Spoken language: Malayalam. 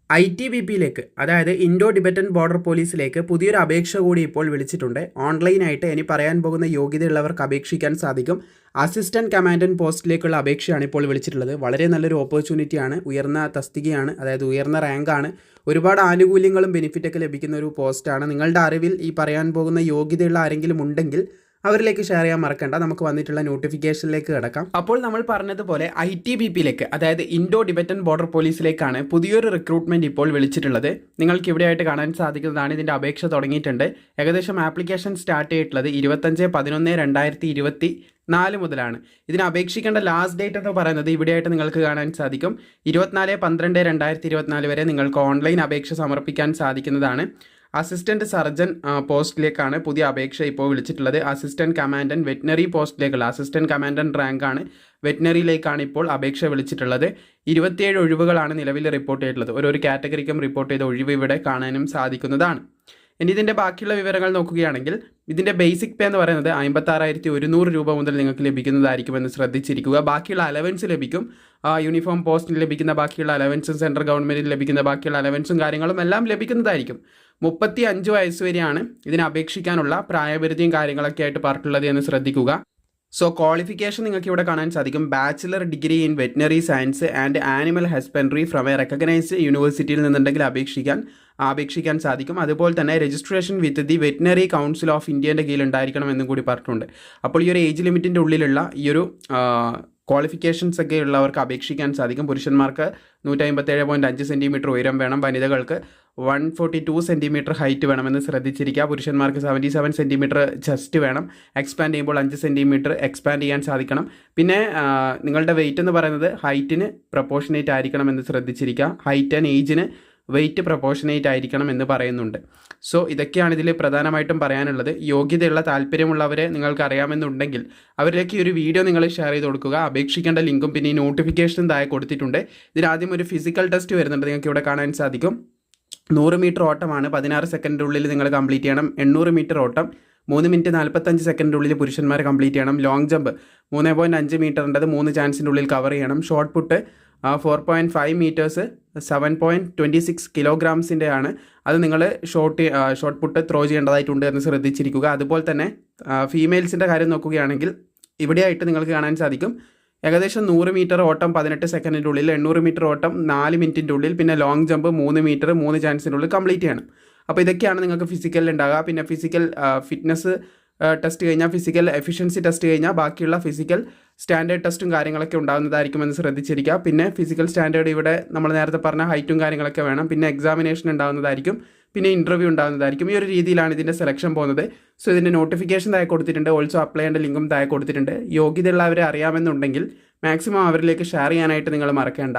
ITBPയിലേക്ക് അതായത് ഇൻഡോ ടിബറ്റൻ ബോർഡർ പോലീസിലേക്ക് പുതിയൊരു അപേക്ഷ കൂടി ഇപ്പോൾ വിളിച്ചിട്ടുണ്ട്. ഓൺലൈനായിട്ട് ഇനി പറയാൻ പോകുന്ന യോഗ്യതയുള്ളവർക്ക് അപേക്ഷിക്കാൻ സാധിക്കും. അസിസ്റ്റന്റ് കമാൻഡന്റ് പോസ്റ്റിലേക്കുള്ള അപേക്ഷയാണ് ഇപ്പോൾ വിളിച്ചിട്ടുള്ളത്. വളരെ നല്ലൊരു ഓപ്പർച്യൂണിറ്റിയാണ്, ഉയർന്ന തസ്തികയാണ്, അതായത് ഉയർന്ന റാങ്കാണ്, ഒരുപാട് ആനുകൂല്യങ്ങളും ബെനിഫിറ്റൊക്കെ ലഭിക്കുന്ന ഒരു പോസ്റ്റാണ്. നിങ്ങളുടെ അറിവിൽ ഈ പറയാൻ പോകുന്ന യോഗ്യതയുള്ള ആരെങ്കിലും ഉണ്ടെങ്കിൽ അവരിലേക്ക് ഷെയർ ചെയ്യാൻ മറക്കണ്ട. നമുക്ക് വന്നിട്ടുള്ള നോട്ടിഫിക്കേഷനിലേക്ക് കിടക്കാം. അപ്പോൾ നമ്മൾ പറഞ്ഞതുപോലെ ITBPയിലേക്ക് അതായത് ഇൻഡോ ടിബറ്റൻ ബോർഡർ പോലീസിലേക്കാണ് പുതിയൊരു റിക്രൂട്ട്മെന്റ് ഇപ്പോൾ വിളിച്ചിട്ടുള്ളത്. നിങ്ങൾക്ക് ഇവിടെയായിട്ട് കാണാൻ സാധിക്കുന്നതാണ്. ഇതിൻ്റെ അപേക്ഷ തുടങ്ങിയിട്ടുണ്ട്. ഏകദേശം ആപ്ലിക്കേഷൻ സ്റ്റാർട്ട് ചെയ്തിട്ടുള്ളത് 25/11/2024 മുതലാണ്. ഇതിന് അപേക്ഷിക്കേണ്ട ലാസ്റ്റ് ഡേറ്റ് എന്ന് പറയുന്നത് ഇവിടെയായിട്ട് നിങ്ങൾക്ക് കാണാൻ സാധിക്കും. 24/12/2024 വരെ നിങ്ങൾക്ക് ഓൺലൈൻ അപേക്ഷ സമർപ്പിക്കാൻ സാധിക്കുന്നതാണ്. അസിസ്റ്റൻറ്റ് സർജൻ പോസ്റ്റിലേക്കാണ് പുതിയ അപേക്ഷ ഇപ്പോൾ വിളിച്ചിട്ടുള്ളത്. അസിസ്റ്റൻറ്റ് കമാൻഡൻറ്റ് വെറ്റിനറി പോസ്റ്റിലേക്കുള്ള അസിസ്റ്റൻറ്റ് കമാൻഡൻറ്റ് റാങ്കാണ്. വെറ്റിനറിയിലേക്കാണ് ഇപ്പോൾ അപേക്ഷ വിളിച്ചിട്ടുള്ളത്. 27 ഒഴിവുകളാണ് നിലവിൽ റിപ്പോർട്ട് ചെയ്തിട്ടുള്ളത്. ഓരോ കാറ്റഗറിക്കും റിപ്പോർട്ട് ചെയ്ത ഒഴിവ് ഇവിടെ കാണാനും സാധിക്കുന്നതാണ്. ഇനി ഇതിൻ്റെ ബാക്കിയുള്ള വിവരങ്ങൾ നോക്കുകയാണെങ്കിൽ ഇതിൻ്റെ ബേസിക് പേ എന്ന് പറയുന്നത് 56,100 രൂപ മുതൽ നിങ്ങൾക്ക് ലഭിക്കുന്നതായിരിക്കുമെന്ന് ശ്രദ്ധിച്ചിരിക്കുക. ബാക്കിയുള്ള അലവൻസ് ലഭിക്കും. യൂണിഫോം പോസ്റ്റിന് ലഭിക്കുന്ന ബാക്കിയുള്ള അലവൻസും സെൻട്രൽ ഗവൺമെൻറ്റിന് ലഭിക്കുന്ന ബാക്കിയുള്ള അലവൻസും കാര്യങ്ങളും എല്ലാം ലഭിക്കുന്നതായിരിക്കും. 35 വയസ്സ് വരെയാണ് ഇതിന് അപേക്ഷിക്കാനുള്ള പ്രായപരിധിയും കാര്യങ്ങളൊക്കെ ആയിട്ട് പറഞ്ഞിട്ടുള്ളത് എന്ന് ശ്രദ്ധിക്കുക. സോ ക്വാളിഫിക്കേഷൻ നിങ്ങൾക്ക് ഇവിടെ കാണാൻ സാധിക്കും. Bachelor degree in veterinary science and animal husbandry from a recognised യൂണിവേഴ്സിറ്റിയിൽ നിന്നുണ്ടെങ്കിൽ അപേക്ഷിക്കാൻ സാധിക്കും. അതുപോലെ തന്നെ registration with the veterinary council of ഇന്ത്യൻ്റെ കീഴിൽ ഉണ്ടായിരിക്കണം എന്നും കൂടി പറഞ്ഞിട്ടുണ്ട്. അപ്പോൾ ഈ ഒരു ഏജ് ലിമിറ്റിൻ്റെ ഉള്ളിലുള്ള ഈ ഒരു ക്വാളിഫിക്കേഷൻസ് ഒക്കെ ഉള്ളവർക്ക് അപേക്ഷിക്കാൻ സാധിക്കും. പുരുഷന്മാർക്ക് 157.5 സെൻറ്റിമീറ്റർ ഉയരം വേണം. വനിതകൾക്ക് 142 സെൻറ്റിമീറ്റർ ഹൈറ്റ് വേണമെന്ന് ശ്രദ്ധിച്ചിരിക്കുക. പുരുഷന്മാർക്ക് 77 സെൻറ്റിമീറ്റർ ചെസ്റ്റ് വേണം. എക്സ്പാൻഡ് ചെയ്യുമ്പോൾ 5 സെൻറ്റിമീറ്റർ എക്സ്പാൻഡ് ചെയ്യാൻ സാധിക്കണം. പിന്നെ നിങ്ങളുടെ വെയിറ്റ് എന്ന് പറയുന്നത് ഹൈറ്റിന് പ്രപ്പോർഷനേറ്റ് ആയിരിക്കണം എന്ന് ശ്രദ്ധിച്ചിരിക്കുക. ഹൈറ്റ് ആൻഡ് ഏജിന് വെയിറ്റ് പ്രപ്പോർഷനേറ്റ് ആയിരിക്കണം എന്ന് പറയുന്നുണ്ട്. സോ ഇതൊക്കെയാണ് ഇതിൽ പ്രധാനമായിട്ടും പറയാനുള്ളത്. യോഗ്യതയുള്ള താല്പര്യമുള്ളവരെ നിങ്ങൾക്ക് അറിയാമെന്നുണ്ടെങ്കിൽ അവരിലേക്ക് ഈ ഒരു വീഡിയോ നിങ്ങൾ ഷെയർ ചെയ്ത് കൊടുക്കുക. അപേക്ഷിക്കേണ്ട ലിങ്കും പിന്നെ ഈ നോട്ടിഫിക്കേഷനും താഴെ കൊടുത്തിട്ടുണ്ട്. ഇതിനാദ്യം ഒരു ഫിസിക്കൽ ടെസ്റ്റ് വരുന്നുണ്ട്. നിങ്ങൾക്ക് ഇവിടെ കാണാൻ സാധിക്കും. 100 മീറ്റർ ഓട്ടമാണ്. 16 സെക്കൻഡിനുള്ളിൽ നിങ്ങൾ കംപ്ലീറ്റ് ചെയ്യണം. 800 മീറ്റർ ഓട്ടം 3 മിനിറ്റ് 45 സെക്കൻഡിനുള്ളിൽ പുരുഷന്മാർ കംപ്ലീറ്റ് ചെയ്യണം. ലോങ് ജമ്പ് 3.5 മീറ്ററിൻ്റെത് 3 ചാൻസിൻ്റെ ഉള്ളിൽ കവർ ചെയ്യണം. ഷോർട്ട് പുട്ട് 4.5 മീറ്റേഴ്സ് 7.26 കിലോഗ്രാംസിൻ്റെ ആണ്. അത് നിങ്ങൾ ഷോർട്ട് പുട്ട് ത്രോ ചെയ്യേണ്ടതായിട്ടുണ്ട് എന്ന് ശ്രദ്ധിച്ചിരിക്കുക. അതുപോലെ തന്നെ ഫീമെയിൽസിൻ്റെ കാര്യം നോക്കുകയാണെങ്കിൽ ഇവിടെയായിട്ട് നിങ്ങൾക്ക് കാണാൻ സാധിക്കും. ഏകദേശം 100 മീറ്റർ ഓട്ടം 18 സെക്കൻഡിൻ്റെ ഉള്ളിൽ, 800 മീറ്റർ ഓട്ടം 4 മിനിറ്റിൻ്റെ ഉള്ളിൽ, പിന്നെ ലോങ് ജമ്പ് 3 മീറ്റർ 3 ചാൻസിൻ്റെ ഉള്ളിൽ കംപ്ലീറ്റ് ചെയ്യണം. അപ്പോൾ ഇതൊക്കെയാണ് നിങ്ങൾക്ക് ഫിസിക്കലിൽ ഉണ്ടാകുക. പിന്നെ ഫിസിക്കൽ ഫിറ്റ്നസ് ടെസ്റ്റ് കഴിഞ്ഞാൽ, ഫിസിക്കൽ എഫിഷ്യൻസി ടെസ്റ്റ് കഴിഞ്ഞാൽ ബാക്കിയുള്ള ഫിസിക്കൽ സ്റ്റാൻഡേർഡ് ടെസ്റ്റും കാര്യങ്ങളൊക്കെ ഉണ്ടാകുന്നതായിരിക്കുമെന്ന് ശ്രദ്ധിച്ചിരിക്കുക. പിന്നെ ഫിസിക്കൽ സ്റ്റാൻഡേർഡ് ഇവിടെ നമ്മൾ നേരത്തെ പറഞ്ഞ ഹൈറ്റും കാര്യങ്ങളൊക്കെ വേണം. പിന്നെ എക്സാമിനേഷൻ ഉണ്ടാകുന്നതായിരിക്കും, പിന്നെ ഇൻ്റർവ്യൂ ഉണ്ടാകുന്നതായിരിക്കും. ഈ ഒരു രീതിയിലാണ് ഇതിൻ്റെ സെലക്ഷൻ പോകുന്നത്. സോ ഇതിൻ്റെ നോട്ടിഫിക്കേഷൻ താഴെ കൊടുത്തിട്ടുണ്ട്. ഓൾസോ അപ്ലൈ ചെയ്യേണ്ട ലിങ്കും താഴെ കൊടുത്തിട്ടുണ്ട്. യോഗ്യതയുള്ളവരെ അറിയാമെന്നുണ്ടെങ്കിൽ മാക്സിമം അവരിലേക്ക് ഷെയർ ചെയ്യാനായിട്ട് നിങ്ങൾ മറക്കേണ്ട.